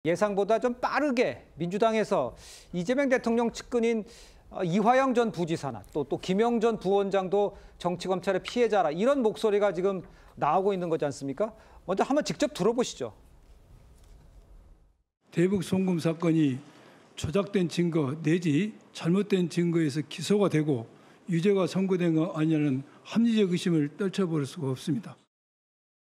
예상보다 좀 빠르게 민주당에서 이재명 대통령 측근인 이화영 전 부지사나 또 김영 전 부원장도 정치검찰의 피해자라 이런 목소리가 지금 나오고 있는 거지 않습니까? 먼저 한번 직접 들어보시죠. 대북 송금 사건이 조작된 증거 내지 잘못된 증거에서 기소가 되고 유죄가 선고된 거 아니냐는 합리적 의심을 떨쳐버릴 수가 없습니다.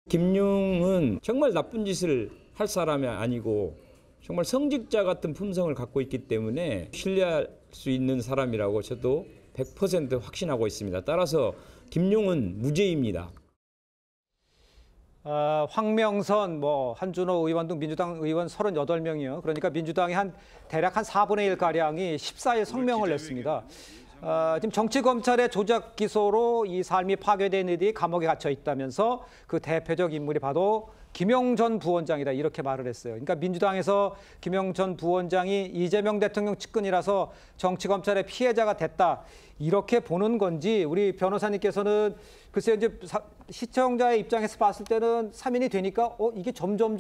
김용은 정말 나쁜 짓을 할 사람이 아니고 정말 성직자 같은 품성을 갖고 있기 때문에 신뢰할 수 있는 사람이라고 저도 100% 확신하고 있습니다. 따라서 김용은 무죄입니다. 황명선, 한준호 의원 등 민주당 의원 38명이요. 그러니까 민주당이 대략 한 4분의 1가량이 14일 성명을 냈습니다. 지금 정치검찰의 조작 기소로 이 삶이 파괴된 이들이 감옥에 갇혀 있다면서 그 대표적 인물이 바로 김영 전 부원장이다 이렇게 말을 했어요. 그러니까 민주당에서 김영 전 부원장이 이재명 대통령 측근이라서 정치검찰의 피해자가 됐다 이렇게 보는 건지 우리 변호사님께서는 글쎄요 이제 시청자의 입장에서 봤을 때는 사면이 되니까 이게 점점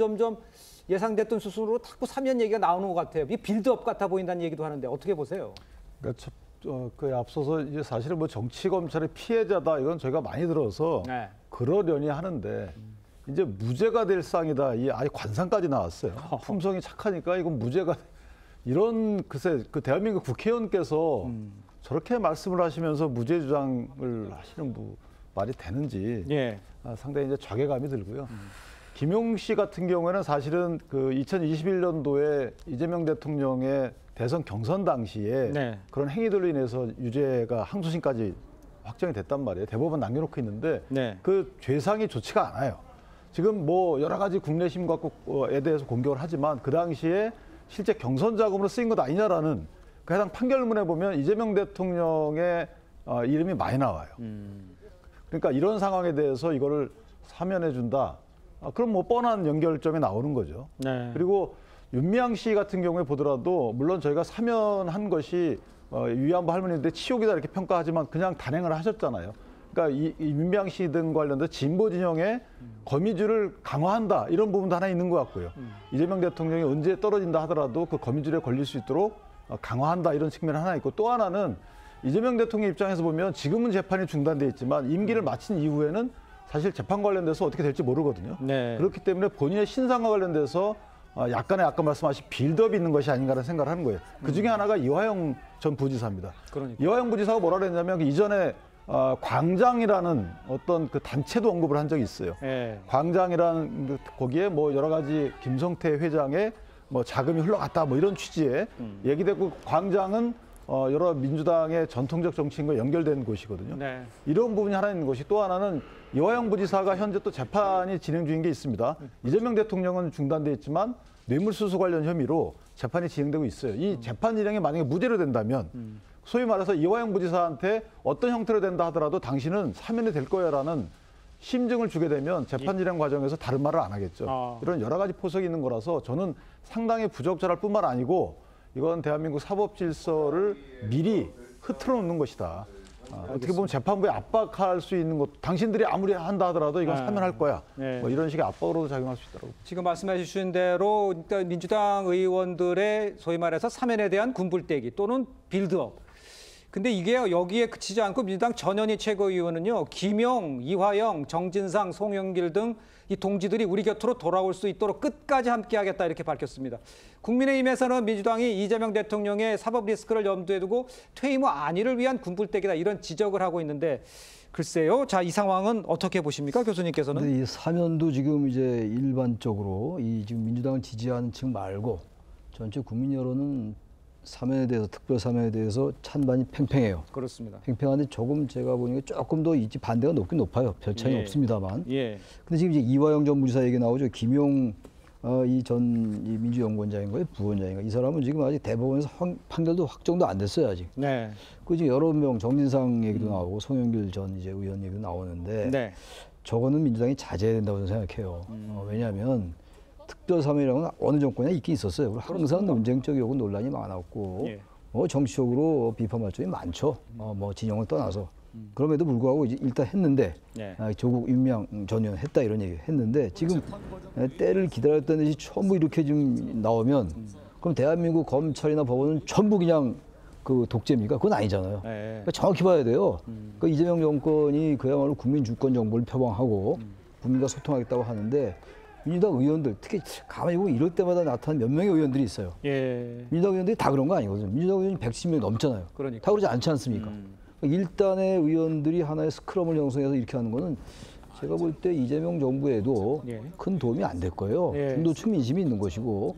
예상됐던 수순으로 자꾸 사면 얘기가 나오는 것 같아요. 이게 빌드업 같아 보인다는 얘기도 하는데 어떻게 보세요? 그러니까 그 앞서서 이제 사실은 정치 검찰의 피해자다 이건 저희가 많이 들어서 네. 그러려니 하는데 이제 무죄가 될 상이다 이 아예 관상까지 나왔어요. 품성이 착하니까 이건 무죄가 이런 글쎄 그 대한민국 국회의원께서 저렇게 말씀을 하시면서 무죄 주장을 하시는 말이 되는지 예. 상당히 이제 자괴감이 들고요. 김용 씨 같은 경우에는 사실은 그 2021년도에 이재명 대통령의 대선 경선 당시에 네. 그런 행위들로 인해서 유죄가 항소심까지 확정이 됐단 말이에요. 대법원 남겨놓고 있는데 네. 그 죄상이 좋지가 않아요. 지금 여러 가지 국내심 갖고에 대해서 공격을 하지만 그 당시에 실제 경선 자금으로 쓰인 것 아니냐라는 그 해당 판결문에 보면 이재명 대통령의 이름이 많이 나와요. 그러니까 이런 상황에 대해서 이거를 사면해 준다. 그럼 뻔한 연결점이 나오는 거죠. 네. 그리고 윤미향 씨 같은 경우에 보더라도 물론 저희가 사면한 것이 위안부 할머니들의 치욕이다 이렇게 평가하지만 그냥 단행을 하셨잖아요. 그러니까 이 윤미향 씨 등 관련된 진보 진영의 거미줄을 강화한다 이런 부분도 하나 있는 것 같고요. 이재명 대통령이 언제 떨어진다 하더라도 그 거미줄에 걸릴 수 있도록 강화한다 이런 측면이 하나 있고 또 하나는 이재명 대통령 입장에서 보면 지금은 재판이 중단돼 있지만 임기를 마친 이후에는 사실 재판 관련돼서 어떻게 될지 모르거든요. 네. 그렇기 때문에 본인의 신상과 관련돼서 약간의 아까 말씀하신 빌드업이 있는 것이 아닌가라는 생각을 하는 거예요. 그중에 하나가 이화영 전 부지사입니다. 그러니까. 이화영 부지사가 뭐라 그랬냐면 그 이전에 광장이라는 어떤 그 단체도 언급을 한 적이 있어요. 네. 광장이라는 거기에 여러 가지 김성태 회장의 자금이 흘러갔다 이런 취지의 얘기되고 광장은 여러 민주당의 전통적 정치인과 연결된 곳이거든요. 네. 이런 부분이 하나 있는 것이 또 하나는 이화영 부지사가 현재 또 재판이 진행 중인 게 있습니다. 이재명 대통령은 중단돼 있지만 뇌물수수 관련 혐의로 재판이 진행되고 있어요. 이 재판 진행이 만약에 무죄로 된다면 소위 말해서 이화영 부지사한테 어떤 형태로 된다 하더라도 당신은 사면이 될 거야라는 심증을 주게 되면 재판 진행 과정에서 다른 말을 안 하겠죠. 이런 여러 가지 포석이 있는 거라서 저는 상당히 부적절할 뿐만 아니고 이건 대한민국 사법 질서를 미리 흐트러 놓는 것이다. 어떻게 보면 재판부에 압박할 수 있는 것, 당신들이 아무리 한다 하더라도 이건 사면할 거야. 네. 이런 식의 압박으로도 작용할 수 있더라고요. 지금 말씀해 주신 대로 민주당 의원들의 소위 말해서 사면에 대한 군불대기 또는 빌드업. 근데 이게 여기에 그치지 않고 민주당 전현희 최고위원은요. 김용, 이화영, 정진상, 송영길 등 이 동지들이 우리 곁으로 돌아올 수 있도록 끝까지 함께하겠다 이렇게 밝혔습니다. 국민의힘에서는 민주당이 이재명 대통령의 사법 리스크를 염두에 두고 퇴임 후 안위를 위한 군불대기다 이런 지적을 하고 있는데 글쎄요. 자, 이 상황은 어떻게 보십니까, 교수님께서는? 근데 이 사면도 지금 이제 일반적으로 지금 민주당을 지지하는 층 말고 전체 국민 여론은 사면에 대해서 특별 사면에 대해서 찬반이 팽팽해요. 그렇습니다. 팽팽한데 조금 제가 보니까 조금 더 반대가 높긴 높아요. 별 차이는 없습니다만. 예. 근데 지금 이제 이화영 전 부지사 얘기 나오죠. 김용 이 민주연구원장인가요? 부원장인가? 이 사람은 지금 아직 대법원에서 판결도 확정도 안 됐어요 아직. 네. 그 지금 여러 명 정진상 얘기도 나오고 송영길 전 의원 얘기도 나오는데 네. 저거는 민주당이 자제해야 된다고 생각해요. 왜냐하면 특별사면이라는 건 어느 정권에 있긴 있었어요. 항상 논쟁적이고 논란이 많았고 예. 정치적으로 비판 발전이 많죠. 진영을 떠나서. 그럼에도 불구하고 이제 일단 했는데 예. 조국 윤미향 전 의원 했다 이런 얘기 했는데 지금 때를 기다렸던 듯이 전부 이렇게 좀 나오면 그럼 대한민국 검찰이나 법원은 전부 그냥 그 독재입니까? 그건 아니잖아요. 그러니까 정확히 봐야 돼요. 그러니까 이재명 정권이 그야말로 국민 주권 정부를 표방하고 국민과 소통하겠다고 하는데 민주당 의원들 특히 가만히 보면 이럴 때마다 나타나는 몇 명의 의원들이 있어요. 예. 민주당 의원들이 다 그런 거 아니거든요. 민주당 의원이 110명 넘잖아요. 그러니까. 다 그러지 않지 않습니까? 일단의 의원들이 하나의 스크럼을 형성해서 이렇게 하는 거는 제가 볼 때 이재명 정부에도 예. 큰 도움이 안 될 거예요. 예. 중도층 민심이 있는 것이고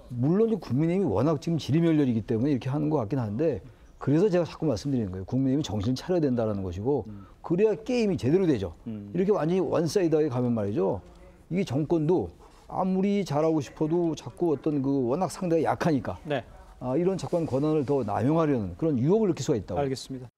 물론 이제 국민의힘이 워낙 지금 지리멸렬이기 때문에 이렇게 하는 것 같긴 한데 그래서 제가 자꾸 말씀드리는 거예요. 국민의힘이 정신을 차려야 된다는 것이고 그래야 게임이 제대로 되죠. 이렇게 완전히 원사이드하게 가면 말이죠. 이게 정권도 아무리 잘하고 싶어도 자꾸 어떤 그 워낙 상대가 약하니까 네. 이런 자꾸 권한을 더 남용하려는 그런 유혹을 느낄 수가 있다고. 알겠습니다.